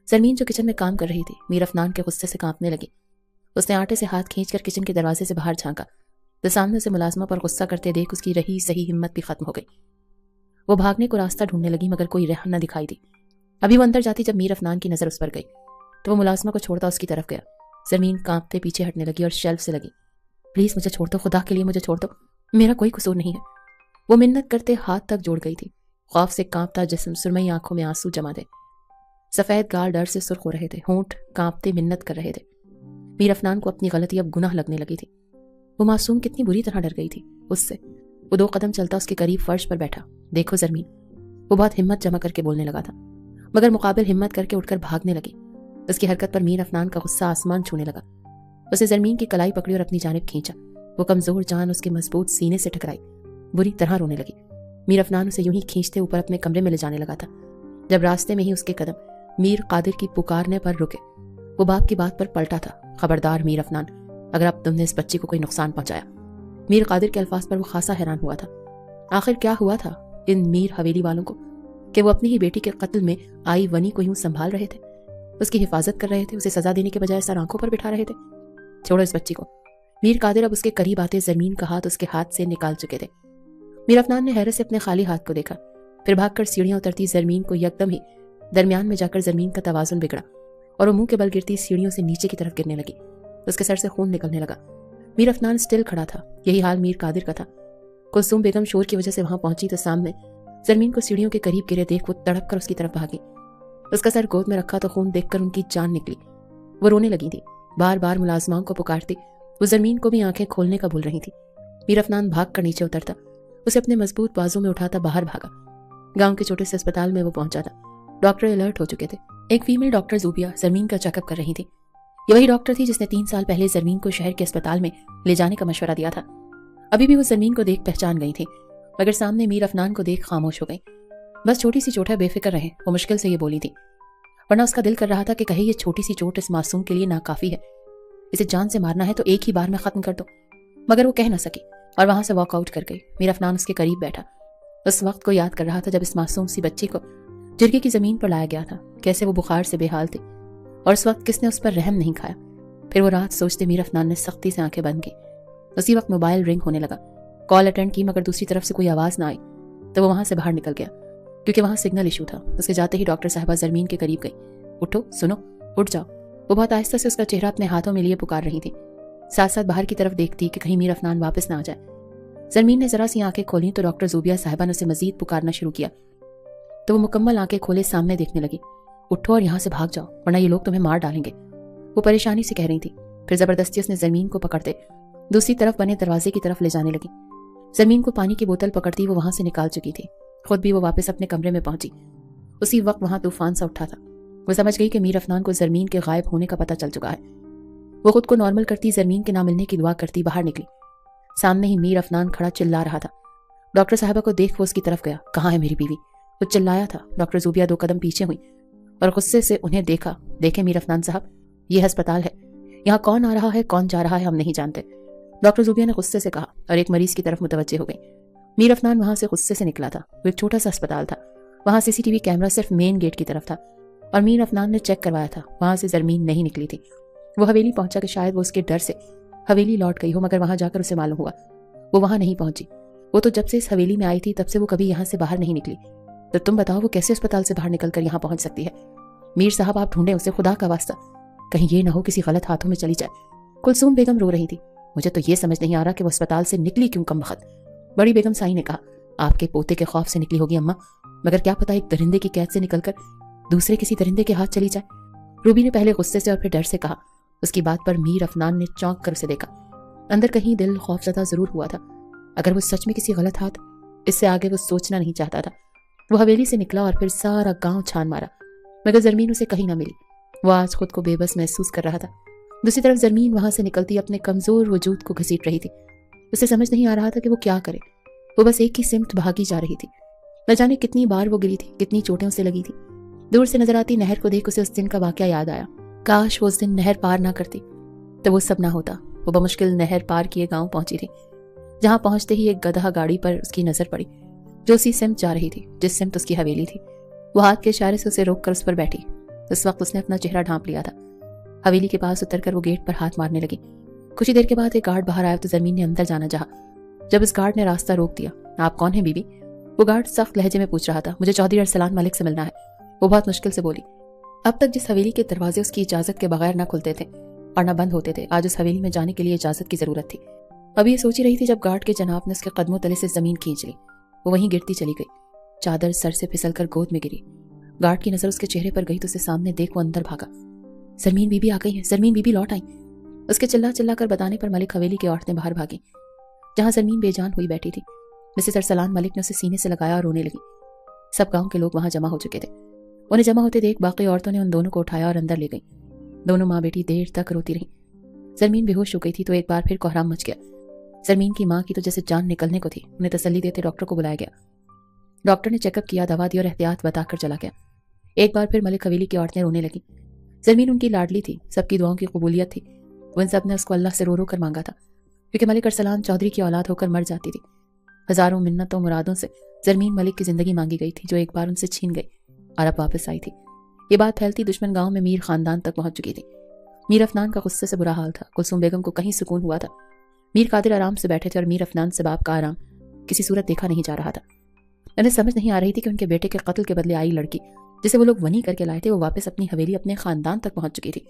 زرمین جو کچن میں کام کر رہی تھی میر افنان کے غصے سے کانپنے لگی. اس نے آٹے سے ہاتھ کھینچ کر کچن کے دروازے سے باہر جھانکا تو سامنے سے ملازمہ پر غصہ کرتے دیکھ اس کی رہی صحیح ہمت بھی ختم ہو گئی. وہ بھاگنے کو راستہ ڈھونڈنے لگی مگر کوئی رہ نہ دکھائی دی. ابھی وہ اندر جاتی جب میر افنان کی نظر اس پر گئی تو وہ ملازمہ کو چھوڑتا اس کی طرف گیا. زمین کانپتے پیچھے ہٹنے لگی اور شیلف سے لگی. پلیز مجھے چھوڑ دو, خدا کے لیے مجھے چھوڑ دو, میرا کوئی قصور نہیں ہے. وہ منت کرتے ہاتھ تک جوڑ گئی تھی. خوف سے کانپتا جسم, سرمئی آنکھوں میں آنسو جما دے. سفید گال ڈر سے سرخ ہو رہے تھے, ہونٹ کانپتے منت کر رہے تھے. میر افنان کو اپنی غلطی اب گناہ لگنے لگی تھی. وہ معصوم کتنی بری طرح ڈر گئی تھی اس سے. وہ 2 قدم چلتا اس کے قریب فرش پر بیٹھا. دیکھو زرمین, وہ بہت ہمت جمع کر کے بولنے لگا تھا مگر مقابل ہمت کر کے اٹھ کر بھاگنے لگی. اس کی حرکت پر میر افنان کا غصہ آسمان چھونے لگا. اسے زرمین کی کلائی پکڑی اور اپنی جانب کھینچا. وہ کمزور جان اس کے مضبوط سینے سے ٹکرائی. بری طرح رونے لگی. میر افنان اسے یوں ہی کھینچتے اوپر اپنے کمرے میں لے جانے لگا تھا جب راستے میں ہی اس کے قدم میر قادر کی پکارنے پر رکے. وہ باپ کی بات پر پلٹا تھا. خبردار میر افنان, اگر اب تم نے اس بچی کو کوئی نقصان پہنچایا. میر قادر کے الفاظ پر وہ خاصا حیران ہوا تھا. آخر کیا ہوا تھا ان میر حویلی والوں کو کہ وہ اپنی ہی بیٹی کے قتل میں آئی ونی کو یوں سنبھال رہے تھے, اس کی حفاظت کر رہے تھے, اسے سزا دینے کے بجائے سر آنکھوں پر بٹھا رہے تھے. چھوڑو اس بچی کو. میر قادر اب اس کے قریب آتے زمین کا ہاتھ اس کے ہاتھ سے نکال چکے تھے. میر افنان نے حیرت سے اپنے خالی ہاتھ کو دیکھا, پھر بھاگ کر سیڑھیاں اترتی زرمین کو یکدم ہی درمیان میں جا کر زمین کا توازن بگڑا اور وہ منہ کے بل گرتی سیڑھیوں سے نیچے کی طرف گرنے لگی. اس کے سر سے خون نکلنے لگا. میر افنان سٹل کھڑا تھا. یہی حال میر قادر کا تھا. کلثوم بیگم شور کی وجہ سے وہاں پہنچی تو سامنے زرمین کو سیڑھیوں کے قریب گرے دیکھ وہ تڑپ کر اس کی طرف بھاگی. اس کا سر گود میں رکھا تو خون دیکھ کر ان کی جان نکلی. وہ رونے لگی تھی. بار بار ملازماؤں کو پکارتی. وہ زرمین کو بھی آنکھیں کھولنے کا بول رہی تھی. میر افنان بھاگ کر نیچے اترتا, اسے اپنے مضبوط بازو میں اٹھاتا باہر بھاگا. گاؤں کے چھوٹے سے اسپتال میں وہ پہنچا تھا. ڈاکٹر الرٹ ہو چکے تھے. ایک فیمیل ڈاکٹر زوبیا زرمین کا چیک اپ کر رہی تھی. یہ وہی ڈاکٹر تھی جس نے 3 سال پہلے زرمین کو شہر کے اسپتال میں لے جانے کا مشورہ دیا تھا. ابھی بھی وہ زرمین کو دیکھ پہچان گئی تھی مگر سامنے میر افنان کو دیکھ خاموش ہو گئی. بس چھوٹی سی چوٹ ہے, بے فکر رہیں, وہ مشکل سے یہ بولی تھی. ورنہ اس کا دل کر رہا تھا کہ کہیں یہ چھوٹی سی چوٹ اس معصوم کے لیے ناکافی ہے, اسے جان سے مارنا ہے تو ایک ہی بار میں ختم کر دو. مگر وہ کہہ نہ سکی اور وہاں سے واک آؤٹ کر گئی. میر افنان اس کے قریب بیٹھا. اس وقت کو یاد کر رہا تھا جب اس معصوم سی بچی کو جرگے کی زمین پر لایا گیا تھا, کیسے وہ بخار سے بے حال تھی اور اس وقت کس نے اس پر رحم نہیں کھایا. پھر وہ رات سوچتے میر افنان نے سختی سے آنکھیں بند کی. اسی وقت موبائل رنگ ہونے لگا. کال اٹینڈ کی مگر دوسری طرف سے کوئی آواز نہ آئی تو وہ وہاں سے باہر نکل گیا کیونکہ وہاں سگنل ایشو تھا. اس کے جاتے ہی ڈاکٹر صاحبہ زرمین کے قریب گئی. اٹھو, سنو, اٹھ جاؤ. وہ بہت آہستہ سے اس کا چہرہ اپنے ہاتھوں میں لیے پکار رہی تھی, ساتھ ساتھ باہر کی طرف دیکھتی کہ کہیں میر افنان واپس نہ آ جائے. زرمین نے ذرا سی آنکھیں کھولیں تو ڈاکٹر زوبیا صاحبہ نے اسے مزید پکارنا شروع کیا تو وہ مکمل آنکھیں کھولے سامنے دیکھنے لگی. اٹھو اور یہاں سے بھاگ جاؤ ورنہ یہ لوگ تمہیں مار ڈالیں گے, وہ پریشانی سے کہہ رہی تھی. پھر زبردستی اس نے زمین کو پکڑتے دوسری طرف بنے دروازے کی طرف لے جانے لگی. زمین کو پانی کی بوتل پکڑتی وہ وہاں سے نکال چکی تھی. خود بھی وہ واپس اپنے کمرے میں پہنچی. اسی وقت وہاں طوفان سا اٹھا تھا. وہ سمجھ گئی کہ میر افنان کو زرمین کے غائب ہونے کا پتہ چل چکا ہے. وہ خود کو نارمل کرتی زرمین کے نہ ملنے کی دعا کرتی باہر نکلی. سامنے ہی میر افنان کھڑا چلا رہا تھا. ڈاکٹر صاحبہ کو دیکھ وہ اس کی طرف گیا. کہاں ہے میری بیوی, وہ چلایا تھا. ڈاکٹر زوبیا 2 قدم پیچھے ہوئی اور غصے سے انہیں دیکھا. دیکھیں میر افنان صاحب, یہ ہسپتال ہے, یہاں کون آ رہا ہے کون جا رہا ہے ہم نہیں جانتے, डॉक्टर ज़ुबिया ने गुस्से से कहा और एक मरीज की तरफ मुतवज्जे हो गई। मीर अफनान वहां से गुस्से से निकला था। वो एक छोटा सा अस्पताल था, वहां सीसीटीवी कैमरा सिर्फ मेन गेट की तरफ था और मीर अफनान ने चेक करवाया था, वहां से जरमीन नहीं निकली थी। वो हवेली पहुंचा कि शायद वो उसके डर से हवेली लौट गई हो, मगर वहां जाकर उसे मालूम हुआ वो वहां नहीं पहुंची। वो तो जब से इस हवेली में आई थी तब से वो कभी यहाँ से बाहर नहीं निकली। तो तुम बताओ वो कैसे अस्पताल से बाहर निकलकर यहाँ पहुंच सकती है? मीर साहब आप ढूंढें उसे, खुदा का वास्ता, कहीं ये ना हो किसी गलत हाथों में चली जाए। कुलसूम बेगम रो रही थी। मुझे तो ये समझ नहीं आ रहा कि वो अस्पताल से निकली क्यों कमबख्त। बड़ी बेगम साई ने कहा, आपके पोते के खौफ से निकली होगी अम्मा, मगर क्या पता एक दरिंदे की कैद से निकलकर दूसरे किसी दरिंदे के हाथ चली जाए। रूबी ने पहले गुस्से से और फिर डर से कहा। उसकी बात पर मीर अफनान ने चौंक कर उसे देखा। अंदर कहीं दिल खौफजदा जरूर हुआ था। अगर वो सच में किसी गलत हाथ, इससे आगे वो सोचना नहीं चाहता था। वो हवेली से निकला और फिर सारा गांव छान मारा, मगर जरमीन उसे कहीं ना मिली। वो आज खुद को बेबस महसूस कर रहा था। दूसरी तरफ जरमीन वहां से निकलती अपने कमजोर वजूद को घसीट रही थी। उसे समझ नहीं आ रहा था कि वो क्या करे। वो बस एक ही सिमत भागी जा रही थी। न जाने कितनी बार वो गिरी थी, कितनी चोटें उसे लगी थी। दूर से नजर आती नहर को देख उसे उस दिन का वाकया याद आया। काश वो उस दिन नहर पार ना करती तो वो सब ना होता। वो बमुश्किल नहर पार किए गांव पहुंची थी, जहां पहुंचते ही एक गधा गाड़ी पर उसकी नजर पड़ी जो उसी सिमत जा रही थी जिस सिमत उसकी हवेली थी। वो हाथ के इशारे से उसे रोककर उस पर बैठी। उस वक्त उसने अपना चेहरा ढांप लिया था। हवेली के पास उतरकर वो गेट पर हाथ मारने लगी। कुछ ही देर के बाद एक गार्ड बाहर आया तो जरमीन ने अंदर जाना चाहा। जब इस गार्ड ने रास्ता रोक दिया, आप कौन है बीबी? वो गार्ड सख्त लहजे में पूछ रहा था। मुझे चौधरी अरसलान मलिक से मिलना है, वो बहुत मुश्किल से बोली। अब तक जिस हवेली के दरवाजे उसकी इजाजत के बगैर न खुलते थे और न बंद होते थे, आज उस हवेली में जाने के लिए इजाजत की जरूरत थी। अभी ये सोच ही रही थी जब गार्ड के जनाब ने उसके कदमों तले से जमीन खींच ली। वो वहीं गिरती चली गई। चादर सर से फिसलकर गोद में गिरी। गार्ड की नजर उसके चेहरे पर गई तो उसे सामने देख वो अंदर भागा। जरमीन बीबी आ गई है, जरमीन बीबी लौट आई। उसके चिल्ला चिल्ला कर बताने पर मलिक हवेली की औरतें बाहर भागी, जहां जरमीन बेजान हुई बैठी थी। मिसेस अरसलान मलिक ने उसे सीने से लगाया और रोने लगी। सब गांव के लोग वहां जमा हो चुके थे। उन्हें जमा होते देख बाकी औरतों ने उन दोनों को उठाया और अंदर ले गई। दोनों माँ बेटी देर तक रोती रही। जरमीन बेहोश हो गई थी तो एक बार फिर कोहराम मच गया। जरमीन की माँ की तो जैसे जान निकलने को थी। उन्हें तसल्ली देते डॉक्टर को बुलाया गया। डॉक्टर ने चेकअप किया, दवा दी और एहतियात बताकर चला गया। एक बार फिर मलिक हवेली की औरतें रोने लगी। जरमीन उनकी लाडली थी, सबकी दुआओं की कबूलियत थी। उन सब ने उसको अल्लाह से रो रो कर मांगा था, क्योंकि मलिक अरसलान चौधरी की औलाद होकर मर जाती थी। हजारों मिन्नतों मुरादों से जरमीन मलिक की जिंदगी मांगी गई थी, जो एक बार उनसे छीन गई और अब वापस आई थी। ये बात फैलती दुश्मन गांव में मीर खानदान तक पहुंच चुकी थी। मीर अफनान का गुस्से से बुरा हाल था। कुलसूम बेगम को कहीं सुकून हुआ था। मीर कादिर आराम से बैठे थे और मीर अफनान से बाप का आराम किसी सूरत देखा नहीं जा रहा था। उन्हें समझ नहीं आ रही थी कि उनके बेटे के कत्ल के बदले आई लड़की जिसे वो लोग वनी करके लाए थे, वो वापस अपनी हवेली अपने खानदान तक पहुंच चुकी थी।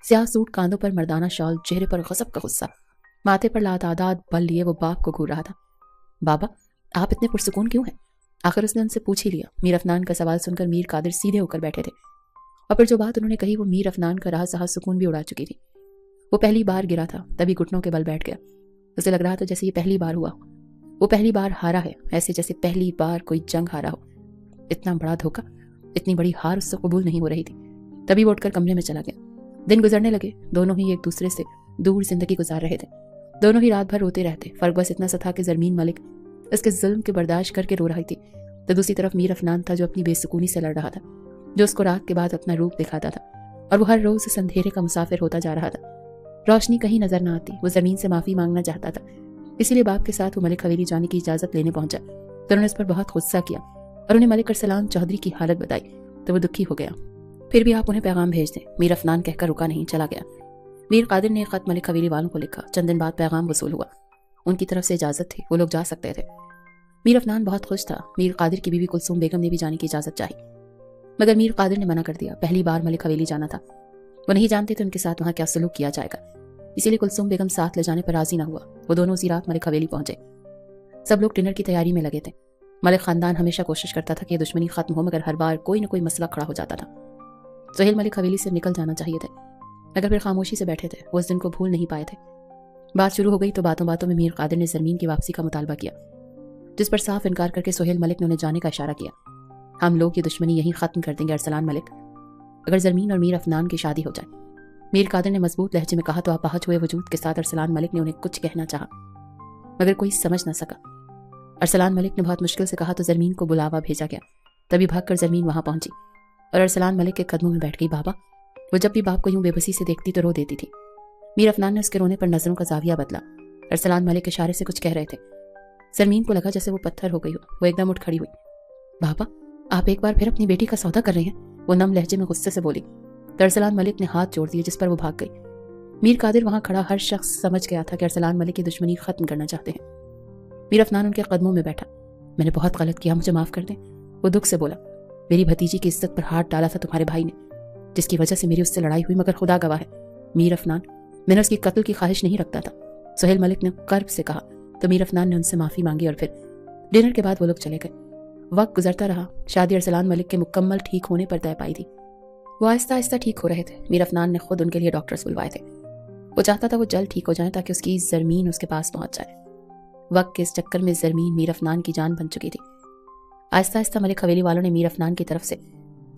स्याह सूट, कांधों पर मर्दाना शॉल, चेहरे पर गजब का गुस्सा, माथे पर लातादाद बल लिए वो बाप को घूर रहा था। बाबा, आप इतने पुरसुकून क्यों हैं? आखिर उसने उनसे पूछ ही लिया। मीर अफनान का सवाल सुनकर मीर कादिर सीधे होकर बैठे थे और फिर जो बात उन्होंने कही वो मीर अफनान का राह सहा सुकून भी उड़ा चुकी थी। वो पहली बार गिरा था, तभी घुटनों के बल बैठ गया। उसे लग रहा था जैसे ये पहली बार हुआ। वो पहली बार हारा है, ऐसे जैसे पहली बार कोई जंग हारा हो। इतना बड़ा धोखा, इतनी बड़ी हार उससे कबूल नहीं हो रही थी। तभी वो उठकर कमरे में चला गया। दिन गुजरने लगे। दोनों ही एक दूसरे से दूर जिंदगी गुजार रहे थे। दोनों ही रात भर रोते रहते। फर्क बस इतना सा था कि जरमीन मलिक इसके जुल्म के बर्दाश्त करके रो रही थी, तो दूसरी तरफ मीर अफनान था जो अपनी बेसुकूनी से लड़ रहा था, जो उसको रात के बाद अपना रूप दिखाता था और वो हर रोज इस अंधेरे का मुसाफिर होता जा रहा था। रोशनी कहीं नजर न आती। वो जमीन से माफी मांगना चाहता था, इसीलिए बाप के साथ वो मलिक हवेली जाने की इजाजत लेने पहुंचा। तो उन्होंने इस पर बहुत गुस्सा किया और उन्हें मलिक अरसलान चौधरी की हालत बताई तो वो दुखी हो गया। फिर भी आप उन्हें पैगाम भेज दें। मीर अफनान कहकर रुका नहीं, चला गया। मीर कादिर ने एक खत मलिक हवेली वालों को लिखा। चंद दिन बाद पैगाम वसूल हुआ। उनकी तरफ से इजाजत थी, वो लोग जा सकते थे। मीर अफनान बहुत खुश था। मीर कादिर की बीवी कुलसूम बेगम ने भी जाने की इजाजत चाही, मगर मीर कादिर ने मना कर दिया। पहली बार मलिक हवेली जाना था, वो नहीं जानते थे उनके साथ वहां क्या सलूक किया जाएगा, इसीलिए कुलसूम बेगम साथ ले जाने पर राजी न हुआ। वो दोनों उसी रात मलिक हवेली पहुंचे। सब लोग डिनर की तैयारी में लगे थे। मलिक खानदान हमेशा कोशिश करता था कि दुश्मनी खत्म हो, मगर हर बार कोई न कोई मसला खड़ा हो जाता था। सुहेल मलिक हवेली से निकल जाना चाहिए थे, मगर फिर खामोशी से बैठे थे। वो उस दिन को भूल नहीं पाए थे। बात शुरू हो गई तो बातों बातों में मीर कादिर ने जरमीन की वापसी का मुतालबा किया, जिस पर साफ इनकार करके सुहेल मलिक ने उन्हें जाने का इशारा किया। हम लोग ये दुश्मनी यहीं खत्म कर देंगे अरसलान मलिक, अगर जरमीन और मीर अफनान की शादी हो जाए। मीर कादिर ने मजबूत लहजे में कहा तो अपाहज हुए वजूद के साथ अरसलान मलिक ने उन्हें कुछ कहना चाहा, मगर कोई समझ न सका। अरसलान मलिक ने बहुत मुश्किल से कहा तो जरमीन को बुलावा भेजा गया। तभी भागकर जरमीन वहां पहुंची और अरसलान मलिक के कदमों में बैठ गई। बाबा, वो जब भी बाप को यूं बेबसी से देखती तो रो देती थी। मीर अफनान ने उसके रोने पर नजरों का जाविया बदला। ارسلان ملک اشارے سے کچھ کہہ رہے تھے۔ زرمین کو لگا جیسے وہ پتھر ہو گئی ہو۔ وہ ایک دم اٹھ کھڑی ہوئی۔ بابا، آپ ایک بار پھر اپنی بیٹی کا سودا کر رہے ہیں، وہ نم لہجے میں غصے سے بولی۔ ارسلان ملک نے ہاتھ جوڑ دیے، جس پر وہ بھاگ گئی۔ میر قادر وہاں کھڑا ہر شخص سمجھ گیا تھا کہ ارسلان ملک کی دشمنی ختم کرنا چاہتے ہیں۔ میر افنان ان کے قدموں میں بیٹھا۔ میں نے بہت غلط کیا، مجھے معاف کر دیں، وہ دکھ سے بولا۔ میری بھتیجی کی عزت پر ہاتھ ڈالا تھا تمہارے بھائی نے، جس کی وجہ سے میری اس سے لڑائی ہوئی، مگر خدا گواہ ہے میر افنان، میں نے اس کی قتل کی خواہش نہیں رکھتا تھا، سہیل ملک نے کرب سے کہا۔ تو میر افنان نے ان سے معافی مانگی اور پھر ڈنر کے بعد وہ لوگ چلے گئے۔ وقت گزرتا رہا۔ شادی ارسلان ملک کے مکمل ٹھیک ہونے پر طے پائی تھی۔ وہ آہستہ آہستہ ٹھیک ہو رہے تھے۔ میر افنان نے خود ان کے لیے ڈاکٹرز بلوائے تھے۔ وہ چاہتا تھا وہ جلد ٹھیک ہو جائیں تاکہ اس کی زرمین اس کے پاس پہنچ جائے۔ وقت کے اس چکر میں زرمین میر افنان کی جان بن چکی تھی۔ آہستہ آہستہ ملک حویلی والوں نے میر افنان کی طرف سے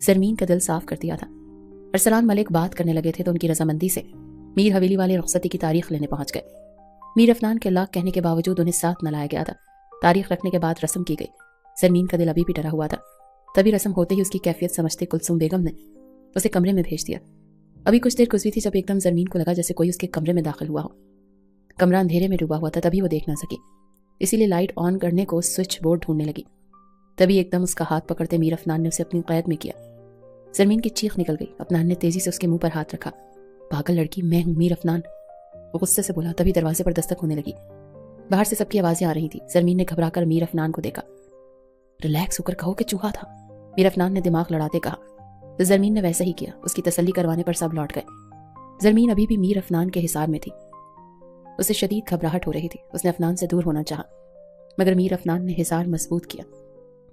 زرمین کا دل صاف کر دیا تھا۔ ارسلان ملک بات کرنے لگے تھے تو ان کی رضامندی سے میر حویلی والے رخصتی کی تاریخ لینے پہنچ گئے۔ میر افنان کے لاکھ کہنے کے باوجود انہیں ساتھ نہ لایا گیا تھا۔ تاریخ رکھنے کے بعد رسم کی گئی۔ زرمین کا دل ابھی بھی ڈرا ہوا تھا۔ تبھی رسم ہوتے ہی اس کی کیفیت سمجھتے کلثوم بیگم نے اسے کمرے میں بھیج دیا۔ ابھی کچھ دیر گزری تھی جب ایک دم زرمین کو لگا جیسے کوئی اس کے کمرے میں داخل ہوا ہو۔ کمرہ اندھیرے میں ڈوبا ہوا تھا، تبھی وہ دیکھ نہ سکی، اسی لیے لائٹ آن کرنے کو سوئچ بورڈ ڈھونڈنے لگی۔ تبھی ایک دم اس کا ہاتھ پکڑتے میر افنان نے اسے اپنی قید میں کیا۔ زرمین کی چیخ نکل گئی۔ افنان نے تیزی سے اس کے منہ پر ہاتھ رکھا۔ پاگل لڑکی، میں ہوں میر افنان، وہ غصے سے بولا۔ تبھی دروازے پر دستک ہونے لگی۔ باہر سے سب کی آوازیں آ رہی تھی۔ زرمین نے گھبرا کر میر افنان کو دیکھا۔ ریلیکس ہو کر کہو کہ چوہا تھا، میر افنان نے دماغ لڑاتے کہا۔ تو زرمین نے ویسا ہی کیا۔ اس کی تسلی کروانے پر سب لوٹ گئے۔ زرمین ابھی بھی میر افنان کے حصار میں تھی۔ اسے شدید گھبراہٹ ہو رہی تھی۔ اس نے افنان سے دور ہونا چاہا، مگر میر افنان نے حصار مضبوط کیا۔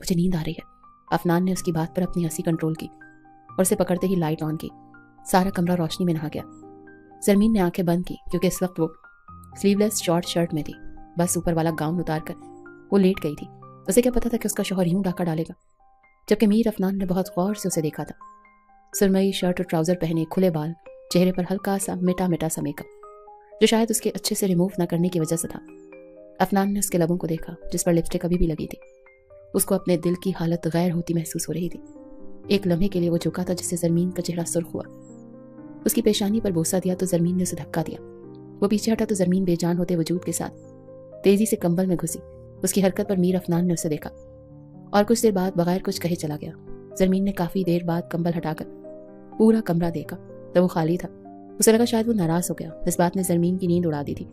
مجھے نیند آ رہی ہے، افنان نے اس کی بات پر اپنی ہنسی کنٹرول کی اور اسے پکڑتے ہی لائٹ آن کی۔ سارا کمرہ روشنی میں نہا گیا۔ زرمین نے آنکھیں بند کی کیونکہ اس وقت وہ سلیو لیس شارٹ شرٹ میں تھی۔ بس اوپر والا گاؤن اتار کر وہ لیٹ گئی تھی۔ اسے کیا پتا تھا کہ اس کا شوہر یوں ڈاکہ ڈالے گا، جبکہ میر افنان نے بہت غور سے اسے دیکھا تھا۔ سرمئی شرٹ اور ٹراؤزر پہنے، کھلے بال، چہرے پر ہلکا سا مٹا سا میک اپ، جو شاید اس کے اچھے سے ریموو نہ کرنے کی وجہ سے تھا۔ افنان نے اس کے لبوں کو دیکھا جس پر لپسٹک ابھی بھی لگی تھی۔ اس کو اپنے دل کی حالت غیر ہوتی محسوس ہو رہی تھی۔ ایک لمحے کے لیے وہ جھکا تھا جس سے زرمین کا چہرہ سرخ ہوا۔ اس کی پیشانی پر بوسہ دیا تو زرمین نے اسے دھکا دیا۔ وہ پیچھے ہٹا تو زرمین بے جان ہوتے وجود کے ساتھ تیزی سے کمبل میں گھسی۔ اس کی حرکت پر میر افنان نے اسے دیکھا اور کچھ دیر بعد بغیر کچھ کہے چلا گیا۔ زرمین نے کافی دیر بعد کمبل ہٹا کر پورا کمرہ دیکھا تو وہ خالی تھا۔ اسے لگا شاید وہ ناراض ہو گیا۔ اس بات نے زرمین کی نیند اڑا دی تھی۔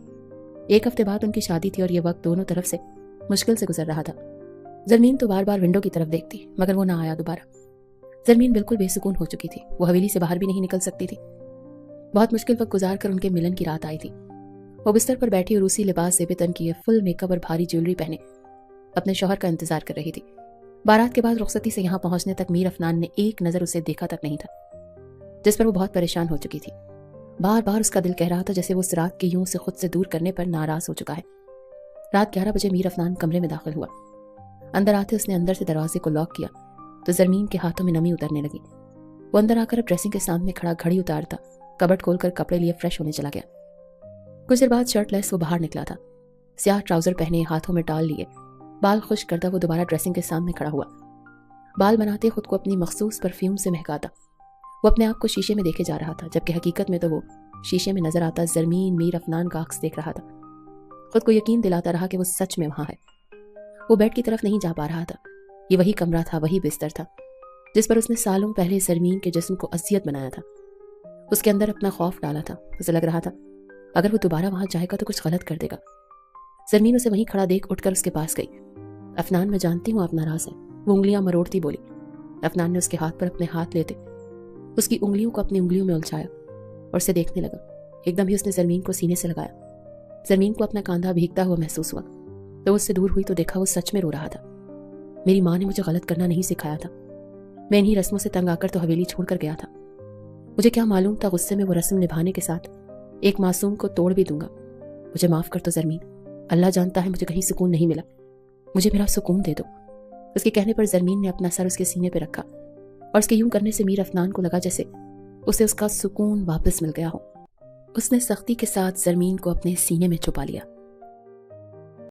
ایک ہفتے بعد ان کی شادی تھی اور یہ وقت دونوں طرف سے مشکل سے گزر رہا تھا۔ زرمین تو بار بار ونڈو کی طرف دیکھتی مگر وہ نہ آیا دوبارہ۔ زرمین بالکل بے سکون ہو چکی تھی۔ وہ حویلی سے باہر بھی نہیں نکل سکتی تھی۔ بہت مشکل وقت گزار کر ان کے ملن کی رات آئی تھی۔ وہ بستر پر بیٹھی اور روسی لباس زیب تن کیے، فل میک اپ اور بھاری جیولری پہنے اپنے شوہر کا انتظار کر رہی تھی۔ بارات کے بعد رخصتی سے یہاں پہنچنے تک میر افنان نے ایک نظر اسے دیکھا تک نہیں تھا، جس پر وہ بہت پریشان ہو چکی تھی۔ بار بار اس کا دل کہہ رہا تھا جیسے وہ اس رات کے یوں سے خود سے دور کرنے پر ناراض ہو چکا ہے۔ رات 11 بجے میر افنان کمرے میں داخل ہوا۔ اندر آتے اس نے اندر سے دروازے کو لاک کیا تو زرمین کے ہاتھوں میں نمی اترنے لگی۔ وہ اندر آ کر اب ڈریسنگ کے سامنے کھڑا گھڑی اتارتا، کبڈ کھول کر کپڑے لیے فریش ہونے چلا گیا۔ کچھ دیر بعد شرٹ لیس وہ باہر نکلا تھا، سیاہ ٹراؤزر پہنے، ہاتھوں میں ٹال لیے، بال خشک کرتا وہ دوبارہ ڈریسنگ کے سامنے کھڑا ہوا۔ بال بناتے خود کو اپنی مخصوص پرفیوم سے مہکاتا وہ اپنے آپ کو شیشے میں دیکھے جا رہا تھا، جبکہ حقیقت میں تو وہ شیشے میں نظر آتا زرمین میر افنان کا عکس دیکھ رہا تھا۔ خود کو یقین دلاتا رہا کہ وہ سچ میں وہاں ہے۔ وہ بیڈ کی طرف نہیں جا پا رہا تھا۔ یہ وہی کمرہ تھا، وہی بستر تھا جس پر اس نے سالوں پہلے زرمین کے جسم کو اذیت بنایا تھا۔ اس کے اندر اپنا خوف ڈالا تھا۔ اسے لگ رہا تھا اگر وہ دوبارہ وہاں جائے گا تو کچھ غلط کر دے گا۔ زرمین اسے وہیں کھڑا دیکھ اٹھ کر اس کے پاس گئی۔ افنان، میں جانتی ہوں آپ ناراض ہیں، وہ انگلیاں مروڑتی بولی۔ افنان نے اس کے ہاتھ پر اپنے ہاتھ لیتے اس کی انگلیوں کو اپنی انگلیوں میں الجھایا اور اسے دیکھنے لگا۔ ایک دم ہی اس نے زرمین کو سینے سے لگایا۔ زرمین کو اپنا کاندھا بھیگتا ہوا محسوس ہوا تو اس سے دور ہوئی تو دیکھا وہ سچ میں رو رہا تھا۔ میری ماں نے مجھے غلط کرنا نہیں سکھایا تھا، میں انہی رسموں سے تنگ آ کر تو حویلی چھوڑ کر گیا تھا۔ مجھے کیا معلوم تھا غصے میں وہ رسم نبھانے کے ساتھ ایک معصوم کو توڑ بھی دوں گا۔ مجھے معاف کر دو زرمین، اللہ جانتا ہے مجھے کہیں سکون نہیں ملا، مجھے میرا سکون دے دو۔ اس کے کہنے پر زرمین نے اپنا سر اس کے سینے پہ رکھا اور اس کے یوں کرنے سے میر افنان کو لگا جیسے اسے اس کا سکون واپس مل گیا ہو۔ اس نے سختی کے ساتھ زرمین کو اپنے سینے میں چھپا لیا۔